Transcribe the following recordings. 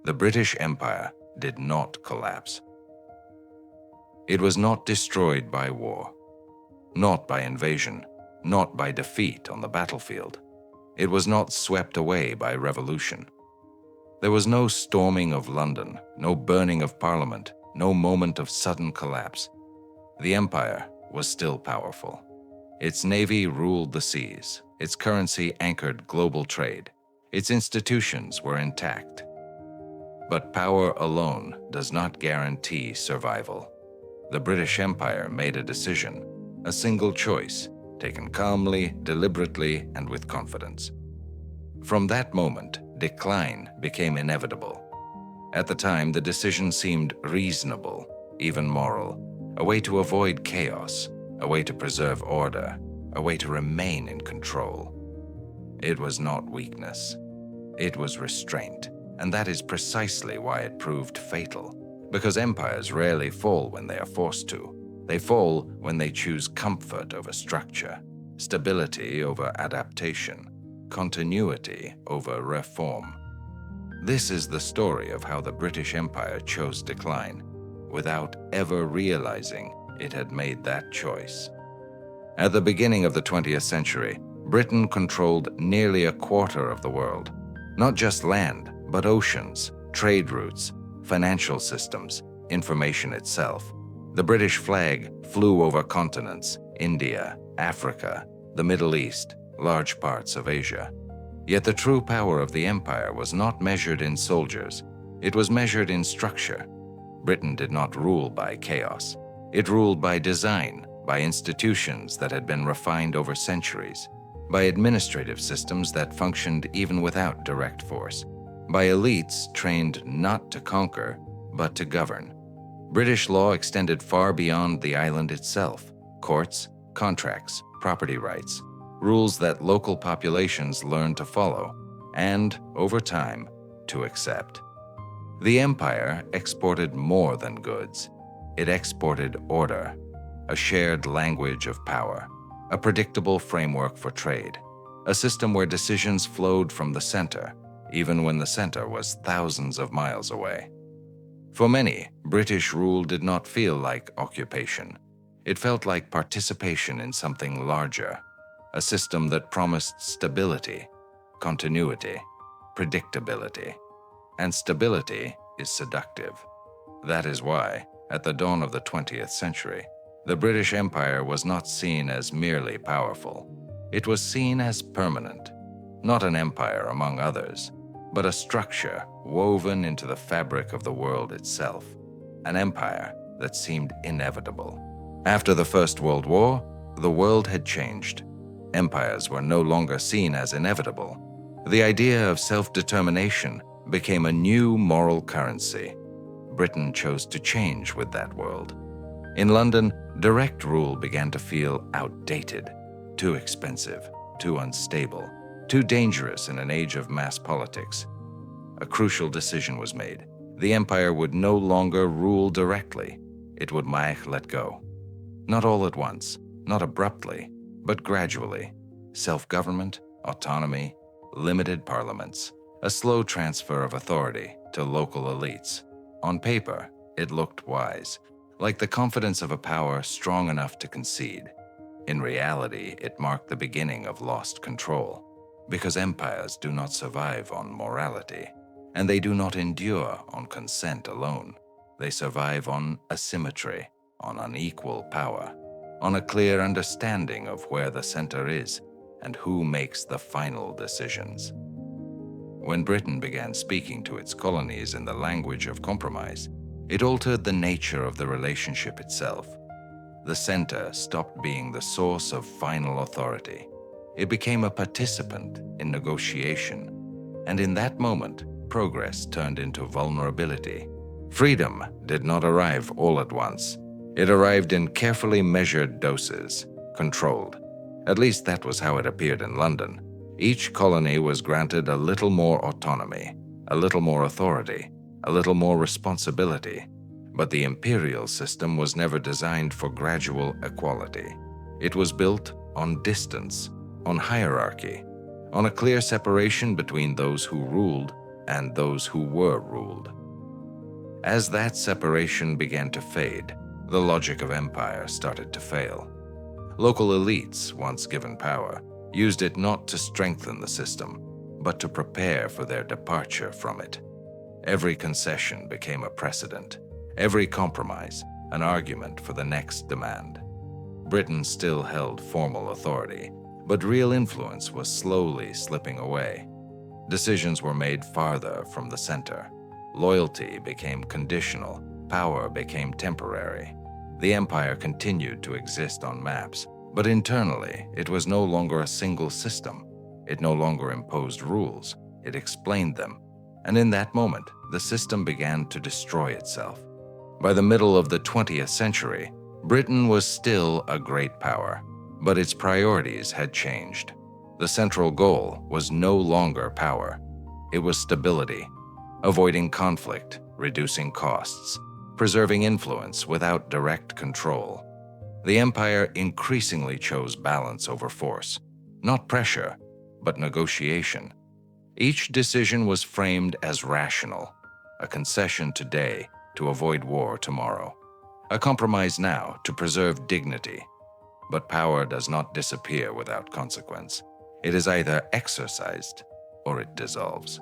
the British Empire did not collapse. It was not destroyed by war, not by invasion, not by defeat on the battlefield. It was not swept away by revolution. There was no storming of London, no burning of Parliament, no moment of sudden collapse. The empire was still powerful. Its navy ruled the seas. Its currency anchored global trade. Its institutions were intact. But power alone does not guarantee survival. The British Empire made a decision, a single choice, taken calmly, deliberately, and with confidence. From that moment, decline became inevitable. At the time, the decision seemed reasonable, even moral, a way to avoid chaos, a way to preserve order, a way to remain in control. It was not weakness. It was restraint, and that is precisely why it proved fatal. Because empires rarely fall when they are forced to. They fall when they choose comfort over structure, stability over adaptation, continuity over reform. This is the story of how the British Empire chose decline, without ever realizing it had made that choice. At the beginning of the 20th century, Britain controlled nearly a quarter of the world. Not just land, but oceans, trade routes, financial systems, information itself. The British flag flew over continents, India, Africa, the Middle East, large parts of Asia. Yet the true power of the empire was not measured in soldiers. It was measured in structure. Britain did not rule by chaos. It ruled by design, by institutions that had been refined over centuries, by administrative systems that functioned even without direct force, by elites trained not to conquer, but to govern. British law extended far beyond the island itself. Courts, contracts, property rights, rules that local populations learned to follow, and, over time, to accept. The empire exported more than goods. It exported order, a shared language of power, a predictable framework for trade, a system where decisions flowed from the center, even when the center was thousands of miles away. For many, British rule did not feel like occupation. It felt like participation in something larger, a system that promised stability, continuity, predictability. And stability is seductive. That is why, at the dawn of the 20th century, the British Empire was not seen as merely powerful. It was seen as permanent, not an empire among others, but a structure woven into the fabric of the world itself, an empire that seemed inevitable. After the First World War, the world had changed. Empires were no longer seen as inevitable. The idea of self-determination became a new moral currency. Britain chose to change with that world. In London, direct rule began to feel outdated, too expensive, too unstable, too dangerous in an age of mass politics. A crucial decision was made. The empire would no longer rule directly. It would let go. Not all at once, not abruptly, but gradually. Self-government, autonomy, limited parliaments, a slow transfer of authority to local elites. On paper, it looked wise, like the confidence of a power strong enough to concede. In reality, it marked the beginning of lost control, because empires do not survive on morality, and they do not endure on consent alone. They survive on asymmetry, on unequal power, on a clear understanding of where the center is and who makes the final decisions. When Britain began speaking to its colonies in the language of compromise, it altered the nature of the relationship itself. The center stopped being the source of final authority. It became a participant in negotiation, and in that moment, progress turned into vulnerability. Freedom did not arrive all at once. It arrived in carefully measured doses, controlled. At least that was how it appeared in London. Each colony was granted a little more autonomy, a little more authority, a little more responsibility. But the imperial system was never designed for gradual equality. It was built on distance, on hierarchy, on a clear separation between those who ruled and those who were ruled. As that separation began to fade, the logic of empire started to fail. Local elites, once given power, used it not to strengthen the system, but to prepare for their departure from it. Every concession became a precedent, every compromise an argument for the next demand. Britain still held formal authority, but real influence was slowly slipping away. Decisions were made farther from the center. Loyalty became conditional, power became temporary. The empire continued to exist on maps, but internally it was no longer a single system. It no longer imposed rules, it explained them. And in that moment, the system began to destroy itself. By the middle of the 20th century, Britain was still a great power, but its priorities had changed. The central goal was no longer power. It was stability, avoiding conflict, reducing costs, preserving influence without direct control. The empire increasingly chose balance over force, not pressure, but negotiation. Each decision was framed as rational, a concession today to avoid war tomorrow, a compromise now to preserve dignity. But power does not disappear without consequence. It is either exercised or it dissolves.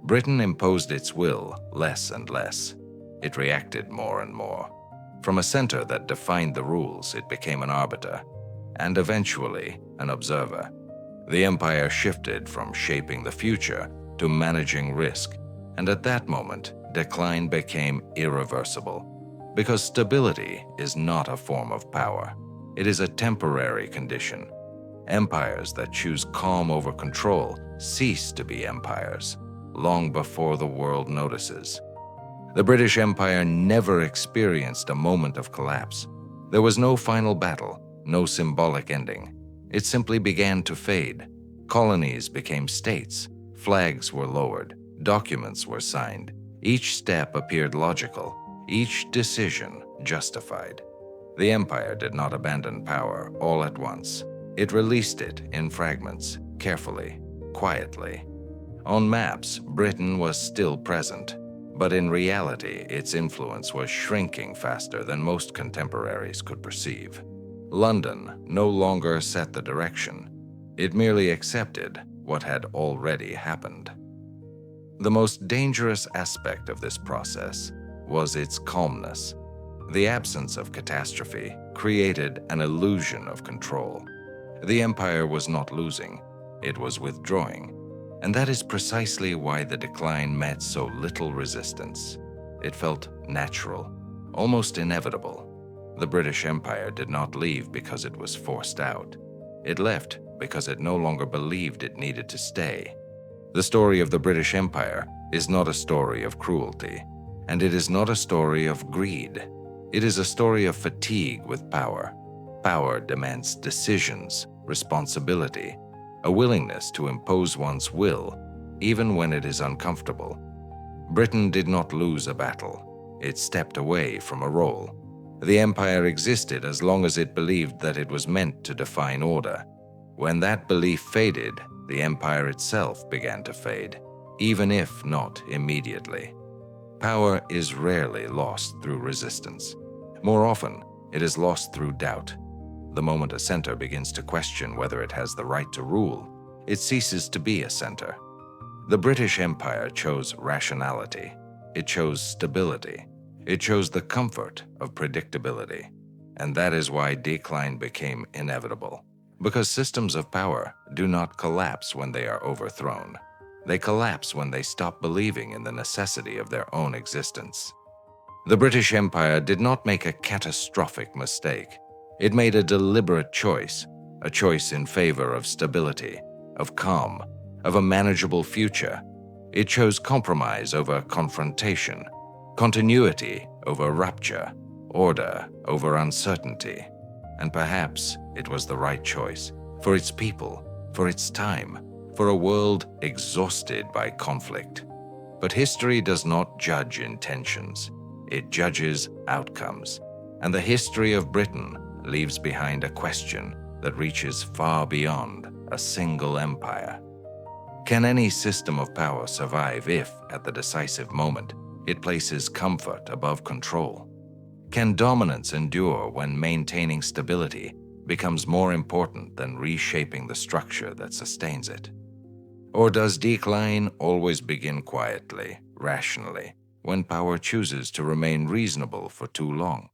Britain imposed its will less and less. It reacted more and more. From a center that defined the rules, it became an arbiter, and eventually an observer. The empire shifted from shaping the future to managing risk, and at that moment, decline became irreversible. Because stability is not a form of power. It is a temporary condition. Empires that choose calm over control cease to be empires long before the world notices. The British Empire never experienced a moment of collapse. There was no final battle, no symbolic ending. It simply began to fade. Colonies became states, flags were lowered, documents were signed. Each step appeared logical, each decision justified. The empire did not abandon power all at once. It released it in fragments, carefully, quietly. On maps, Britain was still present, but in reality, its influence was shrinking faster than most contemporaries could perceive. London no longer set the direction. It merely accepted what had already happened. The most dangerous aspect of this process was its calmness. The absence of catastrophe created an illusion of control. The empire was not losing, it was withdrawing. And that is precisely why the decline met so little resistance. It felt natural, almost inevitable. The British Empire did not leave because it was forced out. It left because it no longer believed it needed to stay. The story of the British Empire is not a story of cruelty, and it is not a story of greed. It is a story of fatigue with power. Power demands decisions, responsibility, a willingness to impose one's will, even when it is uncomfortable. Britain did not lose a battle. It stepped away from a role. The empire existed as long as it believed that it was meant to define order. When that belief faded, the empire itself began to fade, even if not immediately. Power is rarely lost through resistance. More often, it is lost through doubt. The moment a center begins to question whether it has the right to rule, it ceases to be a center. The British Empire chose rationality. It chose stability. It chose the comfort of predictability. And that is why decline became inevitable. Because systems of power do not collapse when they are overthrown. They collapse when they stop believing in the necessity of their own existence. The British Empire did not make a catastrophic mistake. It made a deliberate choice, a choice in favor of stability, of calm, of a manageable future. It chose compromise over confrontation, continuity over rupture, order over uncertainty. And perhaps it was the right choice for its people, for its time, for a world exhausted by conflict. But history does not judge intentions. It judges outcomes. And the history of Britain leaves behind a question that reaches far beyond a single empire. Can any system of power survive if, at the decisive moment, it places comfort above control? Can dominance endure when maintaining stability becomes more important than reshaping the structure that sustains it? Or does decline always begin quietly, rationally, when power chooses to remain reasonable for too long?